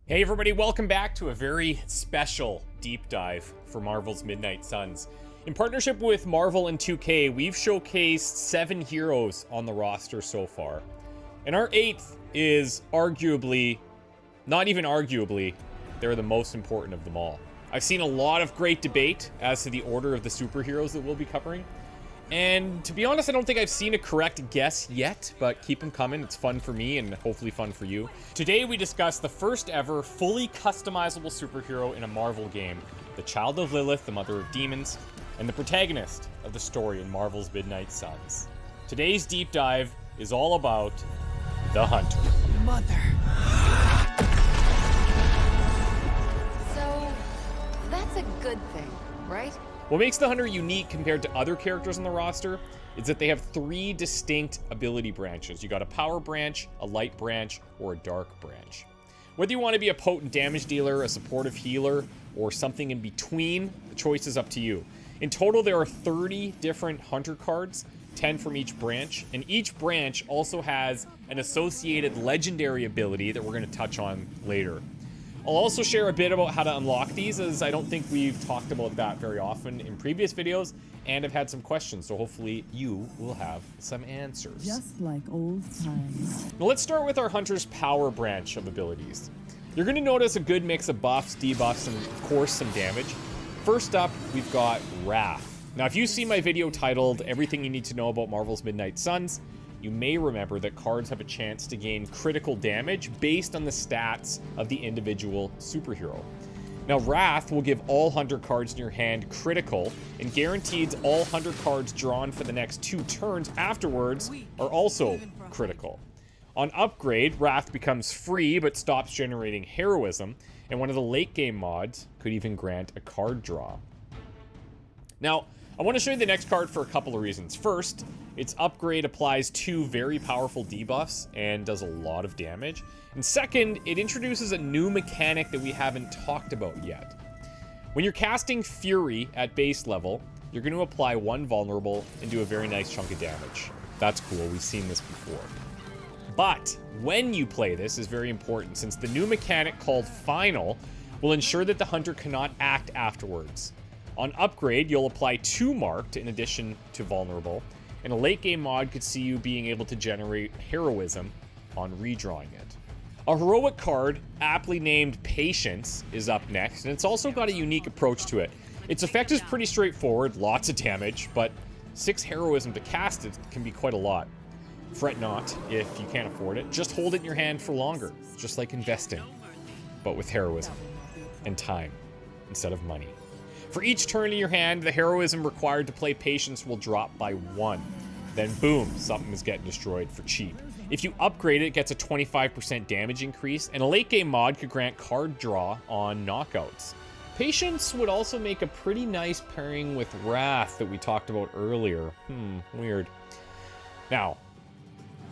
Hey everybody, welcome back to a very special deep dive for Marvel's Midnight Suns. In partnership with Marvel and 2K, we've showcased 7 heroes on the roster so far. And our 8th is arguably, not even arguably, they're the most important of them all. I've seen a lot of great debate as to the order of the superheroes that we'll be covering. And to be honest, I don't think I've seen a correct guess yet, but keep them coming. It's fun for me and hopefully fun for you. Today we discuss the first ever fully customizable superhero in a Marvel game, the Child of Lilith, the Mother of Demons, and the protagonist of the story in Marvel's Midnight Suns. Today's deep dive is all about the Hunter. Mother. So, that's a good thing, right? What makes the Hunter unique compared to other characters on the roster is that they have 3 distinct ability branches. You got a power branch, a light branch, or a dark branch. Whether you want to be a potent damage dealer, a supportive healer, or something in between, the choice is up to you. In total, there are 30 different Hunter cards, 10 from each branch, and each branch also has an associated legendary ability that we're going to touch on later. I'll also share a bit about how to unlock these, as I don't think we've talked about that very often in previous videos, and I've had some questions, so hopefully you will have some answers. Just like old times. Now let's start with our Hunter's power branch of abilities. You're going to notice a good mix of buffs, debuffs, and of course some damage. First up, we've got Wrath. Now if you see my video titled Everything You Need to Know About Marvel's Midnight Suns, you may remember that cards have a chance to gain critical damage based on the stats of the individual superhero. Now, Wrath will give all Hunter cards in your hand critical, and guarantees all Hunter cards drawn for the next 2 turns afterwards are also critical. On upgrade, Wrath becomes free but stops generating heroism, and one of the late game mods could even grant a card draw. Now, I want to show you the next card for a couple of reasons. First, its upgrade applies 2 very powerful debuffs and does a lot of damage. And second, it introduces a new mechanic that we haven't talked about yet. When you're casting Fury at base level, you're going to apply 1 vulnerable and do a very nice chunk of damage. That's cool, we've seen this before. But when you play this is very important, since the new mechanic called Final will ensure that the Hunter cannot act afterwards. On upgrade, you'll apply 2 marked in addition to vulnerable, and a late game mod could see you being able to generate heroism on redrawing it. A heroic card, aptly named Patience, is up next, and it's also got a unique approach to it. Its effect is pretty straightforward, lots of damage, but 6 heroism to cast it can be quite a lot. Fret not if you can't afford it, just hold it in your hand for longer, just like investing, but with heroism and time instead of money. For each turn in your hand, the heroism required to play Patience will drop by 1. Then boom, something is getting destroyed for cheap. If you upgrade it, it gets a 25% damage increase, and a late game mod could grant card draw on knockouts. Patience would also make a pretty nice pairing with Wrath that we talked about earlier. Weird. Now,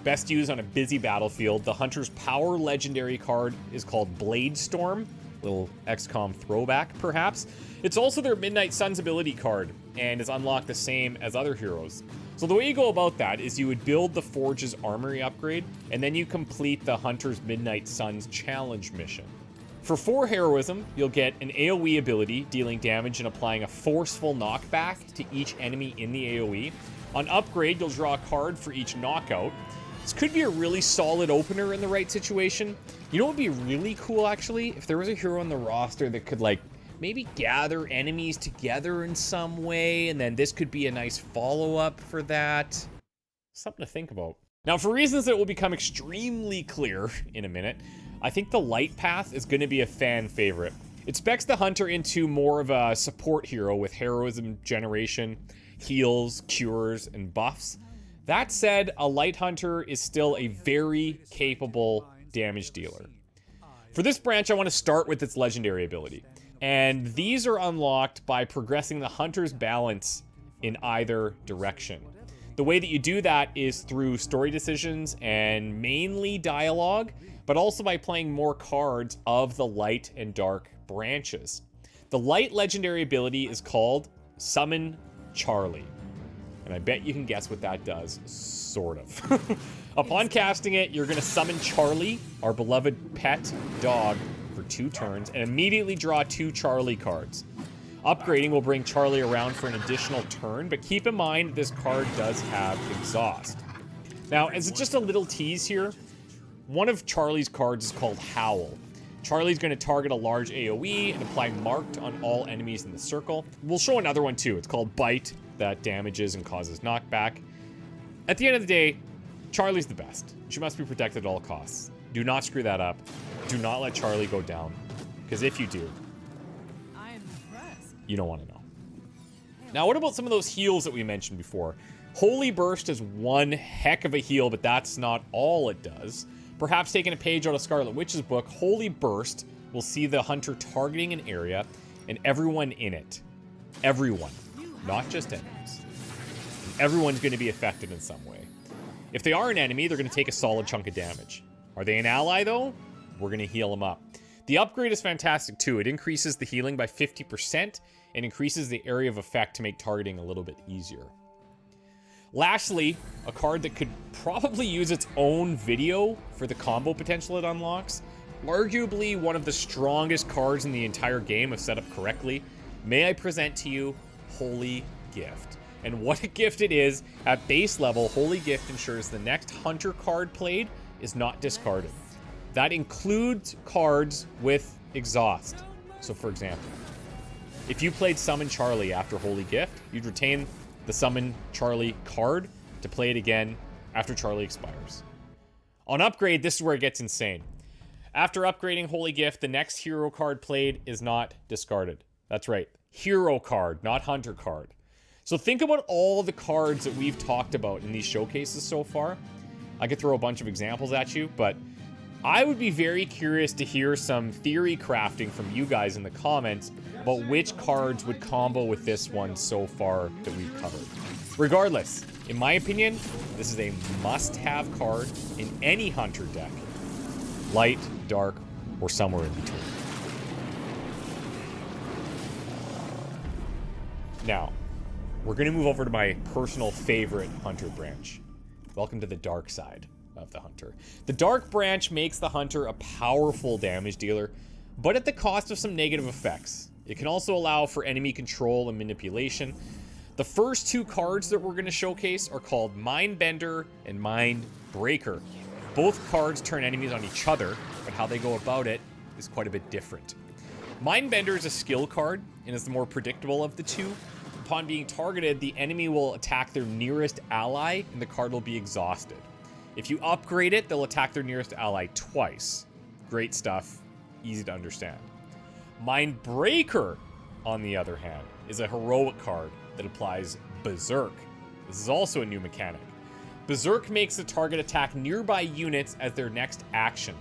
best used on a busy battlefield, the Hunter's power legendary card is called Bladestorm. Little XCOM throwback, perhaps. It's also their Midnight Suns ability card, and is unlocked the same as other heroes. So the way you go about that is you would build the Forge's armory upgrade, and then you complete the Hunter's Midnight Suns challenge mission. For 4 heroism, you'll get an AoE ability, dealing damage and applying a forceful knockback to each enemy in the AoE. On upgrade, you'll draw a card for each knockout. This could be a really solid opener in the right situation. You know what would be really cool, actually? If there was a hero on the roster that could, like, maybe gather enemies together in some way, and then this could be a nice follow-up for that. Something to think about. Now, for reasons that will become extremely clear in a minute, I think the Light Path is going to be a fan favorite. It specs the Hunter into more of a support hero with heroism generation, heals, cures, and buffs. That said, a Light Hunter is still a very capable damage dealer. For this branch, I want to start with its legendary ability. And these are unlocked by progressing the Hunter's balance in either direction. The way that you do that is through story decisions and mainly dialogue, but also by playing more cards of the light and dark branches. The light legendary ability is called Summon Charlie. And I bet you can guess what that does, sort of. Upon casting it, you're going to summon Charlie, our beloved pet dog, for 2 turns and immediately draw 2 Charlie cards. Upgrading will bring Charlie around for an additional turn, but keep in mind this card does have exhaust. Now, as just a little tease here, one of Charlie's cards is called Howl. Charlie's going to target a large AoE and apply marked on all enemies in the circle. We'll show another one too. It's called Bite, that damages and causes knockback. At the end of the day, Charlie's the best. She must be protected at all costs. Do not screw that up. Do not let Charlie go down, because if you do, you don't want to know. Now, what about some of those heals that we mentioned before? Holy Burst is one heck of a heal, but that's not all it does. Perhaps taking a page out of Scarlet Witch's book, Holy Burst will see the hunter targeting an area and everyone in it. Everyone, not just enemies. And everyone's going to be affected in some way. If they are an enemy, they're going to take a solid chunk of damage. Are they an ally, though? We're going to heal them up. The upgrade is fantastic, too. It increases the healing by 50% and increases the area of effect to make targeting a little bit easier. Lastly, a card that could probably use its own video for the combo potential it unlocks. Arguably one of the strongest cards in the entire game if set up correctly. May I present to you Holy Gift. And what a gift it is. At base level, Holy Gift ensures the next hunter card played is not discarded. That includes cards with exhaust. So for example, if you played Summon Charlie after Holy Gift, you'd retain the Summon Charlie card to play it again after Charlie expires. On upgrade, this is where it gets insane. After upgrading Holy Gift, the next hero card played is not discarded. That's right, hero card, not hunter card. So think about all the cards that we've talked about in these showcases so far. I could throw a bunch of examples at you, but I would be very curious to hear some theory crafting from you guys in the comments about which cards would combo with this one so far that we've covered. Regardless, in my opinion, this is a must-have card in any hunter deck. Light, dark, or somewhere in between. Now, we're going to move over to my personal favorite hunter branch. Welcome to the dark side of the hunter. The dark branch makes the hunter a powerful damage dealer, but at the cost of some negative effects. It can also allow for enemy control and manipulation. The first 2 cards that we're going to showcase are called Mindbender and Mindbreaker. Both cards turn enemies on each other, but how they go about it is quite a bit different. Mindbender is a skill card and is the more predictable of the 2. Upon being targeted, the enemy will attack their nearest ally and the card will be exhausted. If you upgrade it, they'll attack their nearest ally twice. Great stuff, easy to understand. Mindbreaker, on the other hand, is a heroic card that applies Berserk. This is also a new mechanic. Berserk makes the target attack nearby units as their next action.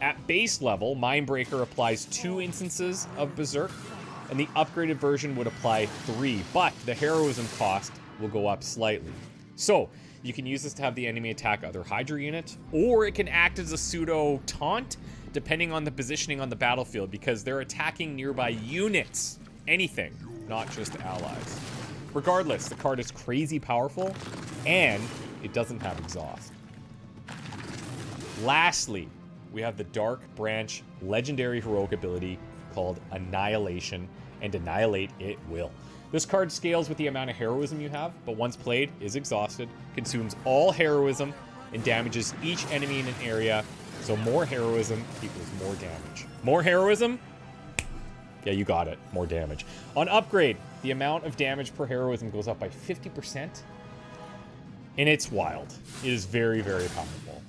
At base level, Mindbreaker applies 2 instances of Berserk, and the upgraded version would apply 3, but the heroism cost will go up slightly. So, you can use this to have the enemy attack other Hydra units, or it can act as a pseudo taunt, depending on the positioning on the battlefield, because they're attacking nearby units. Anything, not just allies. Regardless, the card is crazy powerful, and it doesn't have exhaust. Lastly, we have the Dark Branch legendary heroic ability called Annihilation and Annihilate It Will. This card scales with the amount of heroism you have, but once played, is exhausted, consumes all heroism, and damages each enemy in an area. So more heroism equals more damage. More heroism? Yeah, you got it. More damage. On upgrade, the amount of damage per heroism goes up by 50%. And it's wild. It is very, very powerful.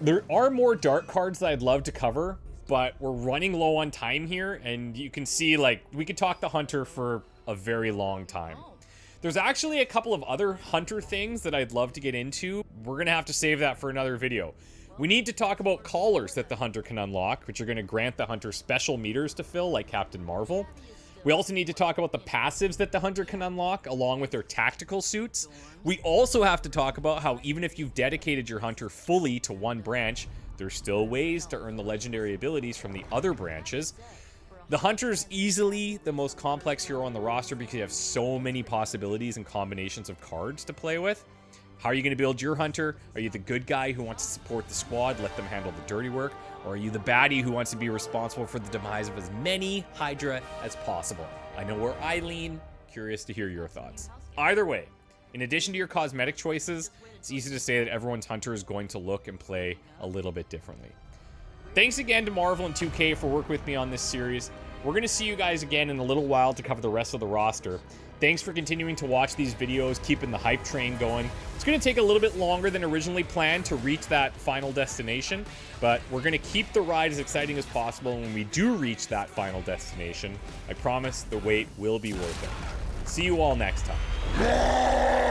There are more dark cards that I'd love to cover, but we're running low on time here, and you can see, like, we could talk the Hunter for a very long time. There's actually a couple of other Hunter things that I'd love to get into. We're gonna have to save that for another video. We need to talk about collars that the Hunter can unlock, which are gonna grant the Hunter special meters to fill, like Captain Marvel. We also need to talk about the passives that the Hunter can unlock, along with their tactical suits. We also have to talk about how even if you've dedicated your Hunter fully to one branch, there's still ways to earn the legendary abilities from the other branches. The Hunter's easily the most complex hero on the roster because you have so many possibilities and combinations of cards to play with. How are you going to build your hunter? Are you the good guy who wants to support the squad, let them handle the dirty work? Or are you the baddie who wants to be responsible for the demise of as many Hydra as possible? I know where I lean. Curious to hear your thoughts. Either way, in addition to your cosmetic choices, it's easy to say that everyone's hunter is going to look and play a little bit differently. Thanks again to Marvel and 2K for working with me on this series. We're going to see you guys again in a little while to cover the rest of the roster. Thanks for continuing to watch these videos, keeping the hype train going. It's going to take a little bit longer than originally planned to reach that final destination, but we're going to keep the ride as exciting as possible. And when we do reach that final destination, I promise the wait will be worth it. See you all next time.